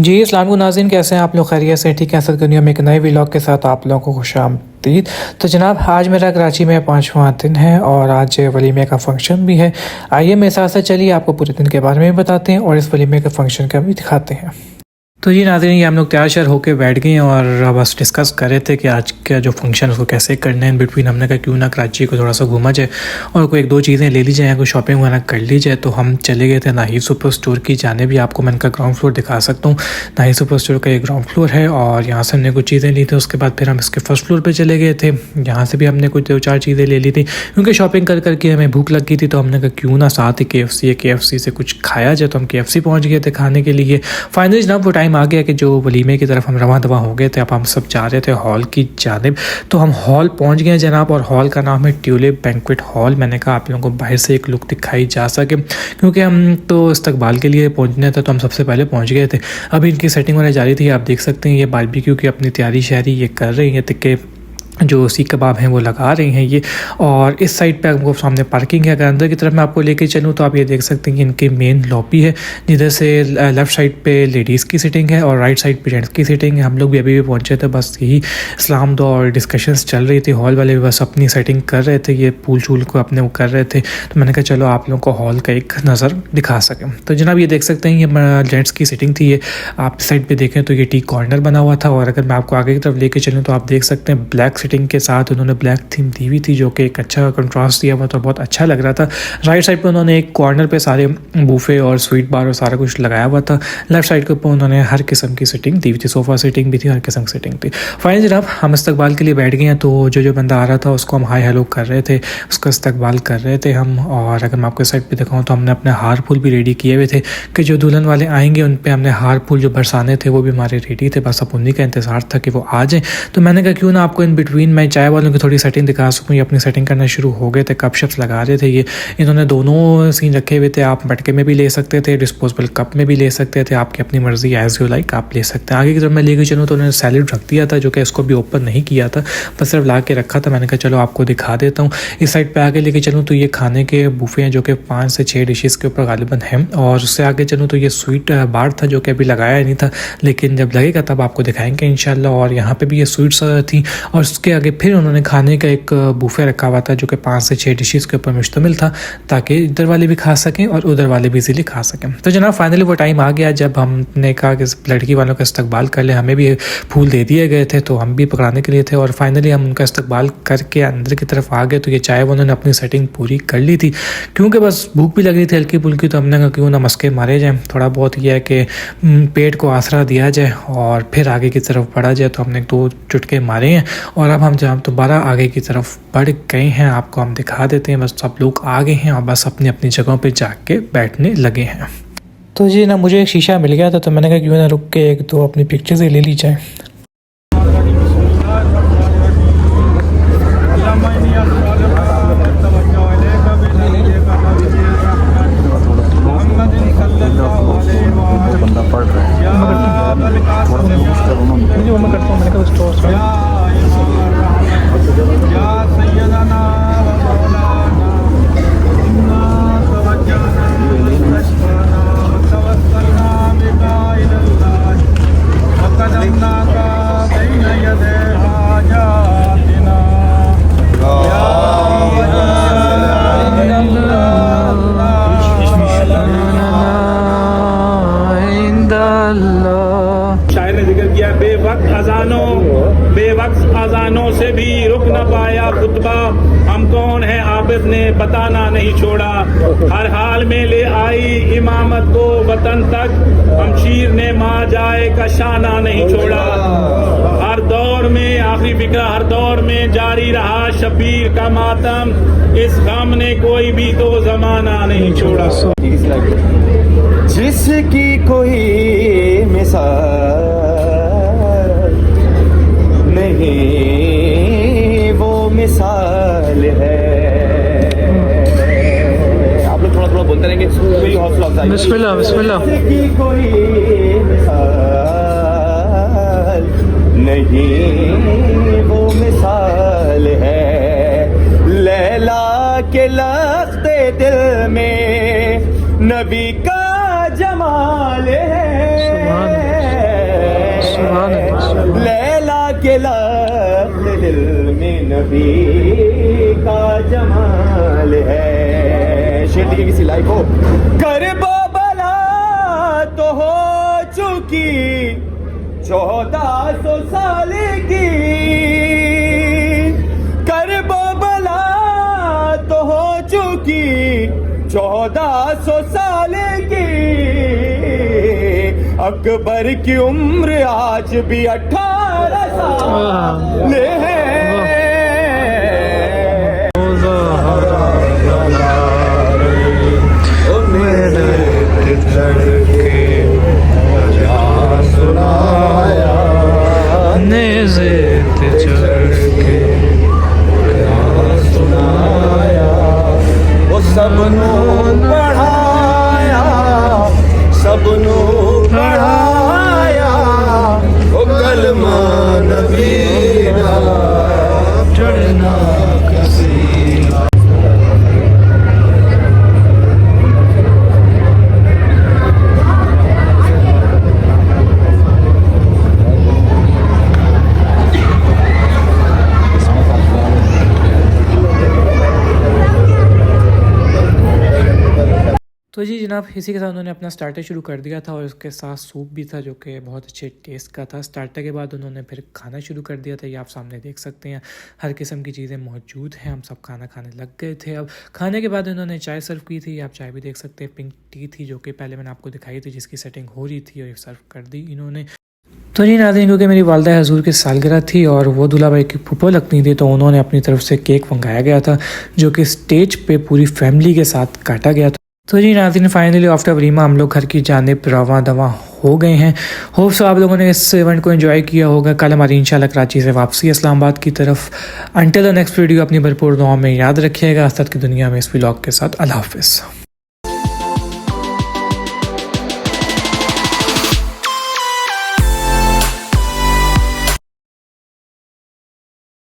जी अस्सलाम वालेकुम नाज़रीन, कैसे हैं आप लोग? खैरियत से? ठीक है। असद दुनिया में एक नए व्लॉग के साथ आप लोगों को खुशामदीद। तो जनाब, आज मेरा कराची में 5वां दिन है और आज वलीमे का फ़ंक्शन भी है। आइए मेरे साथ साथ चलिए आपको पूरे दिन के बारे में बताते हैं और इस वलीमे के फ़ंक्शन का भी दिखाते हैं। तो जी नाज़रीन, ये हम लोग तैयार श्यार होकर बैठ गए हैं और बस डिस्कस कर रहे थे कि आज का जो फंक्शन है उसको कैसे करना है। इन बिटवीन हमने कहा क्यों ना कराची को थोड़ा सा घूमा जाए और कोई एक दो चीज़ें ले ली जाए, कोई शॉपिंग वगैरह कर ली जाए। तो हम चले गए थे नाहिद सुपर स्टोर की जाने भी। आपको मैं इनका ग्राउंड फ्लोर दिखा सकता हूँ। नाहिद सुपर स्टोर का एक ग्राउंड फ्लोर है और यहाँ से हमने कुछ चीज़ें ली थी। उसके बाद फिर हम इसके फर्स्ट फ्लोर पर चले गए थे। यहाँ से भी हमने कुछ दो चार चीज़ें ले ली थी क्योंकि शॉपिंग कर करके हमें भूख लग गई थी। तो हमने कहा क्यों ना साथ ही KFC से कुछ खाया जाए। तो हम KFC पहुँच गए थे खाने के लिए। फाइनली जनाब वो टाइम आ गया कि जो वलीमे की तरफ हम रवां दवा हो गए थे। अब हम सब जा रहे थे हॉल की जानिब। तो हम हॉल पहुंच गए जनाब और हॉल का नाम है ट्यूलिप बैंक्वेट हॉल। मैंने कहा आप लोगों को बाहर से एक लुक दिखाई जा सके क्योंकि हम तो इस्तकबाल के लिए पहुंचने थे, तो हम सबसे पहले पहुंच गए थे। अभी इनकी सेटिंग वगैरह जारी थी। आप देख सकते हैं ये बारबेक्यू की अपनी तैयारी शहरी ये कर रही है। तिक्के जो सीख कबाब हैं वो लगा रही हैं ये। और इस साइड पे हमको सामने पार्किंग है। अगर अंदर की तरफ मैं आपको लेके चलूँ तो आप ये देख सकते हैं कि इनकी मेन लॉबी है जिधर से लेफ़्ट साइड पे लेडीज़ की सीटिंग है और राइट साइड पे जेंट्स की सीटिंग है। हम लोग भी अभी पहुंचे थे, बस यही इस्लाम दो और डिस्कशंस चल रही थी। हॉल वाले भी बस अपनी सेटिंग कर रहे थे, ये पूल शूल को अपने वो कर रहे थे। तो मैंने कहा चलो आप लोगों को हॉल का एक नज़र दिखा सकें। तो जनाब ये देख सकते हैं ये जेंट्स की सीटिंग थी। ये आप साइड पर देखें तो ये टी कॉर्नर बना हुआ था। और अगर मैं आपको आगे की तरफ लेके चलूँ तो आप देख सकते हैं ब्लैक सीटिंग के साथ उन्होंने ब्लैक थीम दी हुई थी जो कि एक अच्छा कंट्रास्ट दिया हुआ था, बहुत अच्छा लग रहा था। राइट साइड पे उन्होंने एक कॉर्नर पे सारे बूफे और स्वीट बार और सारा कुछ लगाया हुआ था। लेफ्ट साइड के ऊपर उन्होंने हर किस्म की सीटिंग दी हुई थी, सोफ़ा सीटिंग भी थी, हर किस्म की सीटिंग थी। फाइनली जनाब हम इस्तकबाल के लिए बैठ गए हैं। तो जो बंदा आ रहा था उसको हम हाई हेलो कर रहे थे, उसका इस्तकबाल कर रहे थे हम। और अगर मैं आपको साइड पर दिखाऊँ तो हमने अपने हार फूल भी रेडी किए हुए थे कि जो दुल्हन वाले आएंगे उन पर हमने हार फूल जो बरसाने थे वो भी हमारे रेडी थे। बस अब उन्हीं का इंतज़ार था कि वो आ जाए। तो मैंने कहा क्यों ना आपको इन बिटवीन मैं चाय वालों की थोड़ी सेटिंग दिखा सकूँ। ये अपनी सेटिंग करना शुरू हो गए थे, कप शप्स लगा रहे थे। ये इन्होंने दोनों सीन रखे हुए थे। आप मटके में भी ले सकते थे, डिस्पोजेबल कप में भी ले सकते थे, आपकी अपनी मर्जी, एज यू लाइक आप ले सकते हैं। आगे की तरफ मैं लेके चलूँ तो उन्होंने सैलेड रख दिया था जो कि इसको भी ओपन नहीं किया था, बस सिर्फ ला के रखा था। मैंने कहा चलो आपको दिखा देता हूँ। इस साइड पर आगे लेके चलूँ तो ये खाने के बूफे हैं जो कि 5 से 6 डिशेज़ के ऊपर गालिबन हैं। और उससे आगे चलूँ तो ये स्वीट बार था जो कि अभी लगाया नहीं था, लेकिन जब लगेगा तब आपको दिखाएंगे इंशाल्लाह। और यहाँ पे भी ये स्वीट्स थी और उसके आगे फिर उन्होंने खाने का एक बूफे रखा हुआ था जो कि 5 से 6 डिशेज़ के ऊपर मुश्तमिल था ताकि इधर वाले भी खा सकें और उधर वाले भी इजीली खा सकें। तो जनाब फाइनली वो टाइम आ गया जब हमने कहा कि लड़की वालों का इस्तकबाल कर ले। हमें भी फूल दे दिए गए थे तो हम भी पकड़ाने के लिए थे और फाइनली हम उनका इस्तकबाल करके अंदर की तरफ आ गए। तो ये चाय उन्होंने अपनी सेटिंग पूरी कर ली थी क्योंकि बस भूख भी लग रही थी हल्की फुल्की। तो हमने कहा क्यों ना मस्के मारे जाएँ, थोड़ा बहुत ये है कि पेट को आसरा दिया जाए और फिर आगे की तरफ बढ़ा जाए। तो हमने 2 चुटके मारे हैं और अब हम जहाँ दोबारा आगे की तरफ बढ़ गए हैं। आपको हम दिखा देते हैं, बस सब लोग आ गए हैं और बस अपनी अपनी जगहों पे जाके बैठने लगे हैं। तो जी ना मुझे एक शीशा मिल गया था तो मैंने कहा क्यों ना रुक के 1-2 अपनी पिक्चर्स ले ली जाए। शायर ने जिक्र किया बेवक्त अजानों से भी रुक न पाया खुतबा। हम कौन है आबिद ने बताना नहीं छोड़ा। हर हाल में ले आई इमामत को वतन तक। हमशीर ने माँ जाए का शाना नहीं छोड़ा। हर दौर में आखिरी फिक्रा हर दौर में जारी रहा शबीर का मातम। इस गम ने कोई भी तो जमाना नहीं छोड़ा। जिसकी कोई मिसाल नहीं वो मिसाल है। आप लोग थोड़ा थोड़ा बोलते रहेंगे, मेरी हौसला अफजाई। बिस्मिल्लाह बिस्मिल्लाह। जिसकी कोई मिसाल नहीं वो मिसाल है। लैला के लख्ते दिल में नबी का जमाल है। के लख्त दिल में नबी का जमाल है। शेर की किसी लाइक हो करबला तो हो चुकी 1400 साल की, करबला तो हो चुकी 1400 साल की। अकबर की उम्र आज भी 18 साल है। सबनों पढ़ाया, सबनों पढ़ाया, ओ कलमा नबी दा चढ़ना कसीदा। तो जी जनाब, इसी के साथ उन्होंने अपना स्टार्टर शुरू कर दिया था और उसके साथ सूप भी था जो कि बहुत अच्छे टेस्ट का था। स्टार्टर के बाद उन्होंने फिर खाना शुरू कर दिया था। ये आप सामने देख सकते हैं, हर किस्म की चीज़ें मौजूद हैं। हम सब खाना खाने लग गए थे। अब खाने के बाद उन्होंने चाय सर्व की थी। आप चाय भी देख सकते हैं, पिंक टी थी जो कि पहले मैंने आपको दिखाई थी, जिसकी सेटिंग हो रही थी और ये सर्व कर दी इन्होंने। तो जी नाज़रीन, क्योंकि मेरी वालदा हजूर की सालगिरह थी और वो दूल्हा भाई की फूफो लगती थी, तो उन्होंने अपनी तरफ से केक मंगाया गया था जो कि स्टेज पे पूरी फैमिली के साथ काटा गया था। तो जी नाज़रीन, फाइनली आफ्टर वलीमा हम लोग घर की जानिब रवा दवा हो गए हैं। होप सो आप लोगों ने इस इवेंट को एंजॉय किया होगा। कल हमारी इंशाल्लाह कराची से वापसी इस्लामाबाद की तरफ। अंटिल द नेक्स्ट वीडियो, अपनी भरपूर दुआ में याद रखिएगा। असद की दुनिया में इस व्लॉग के साथ अल्लाह हाफिज़।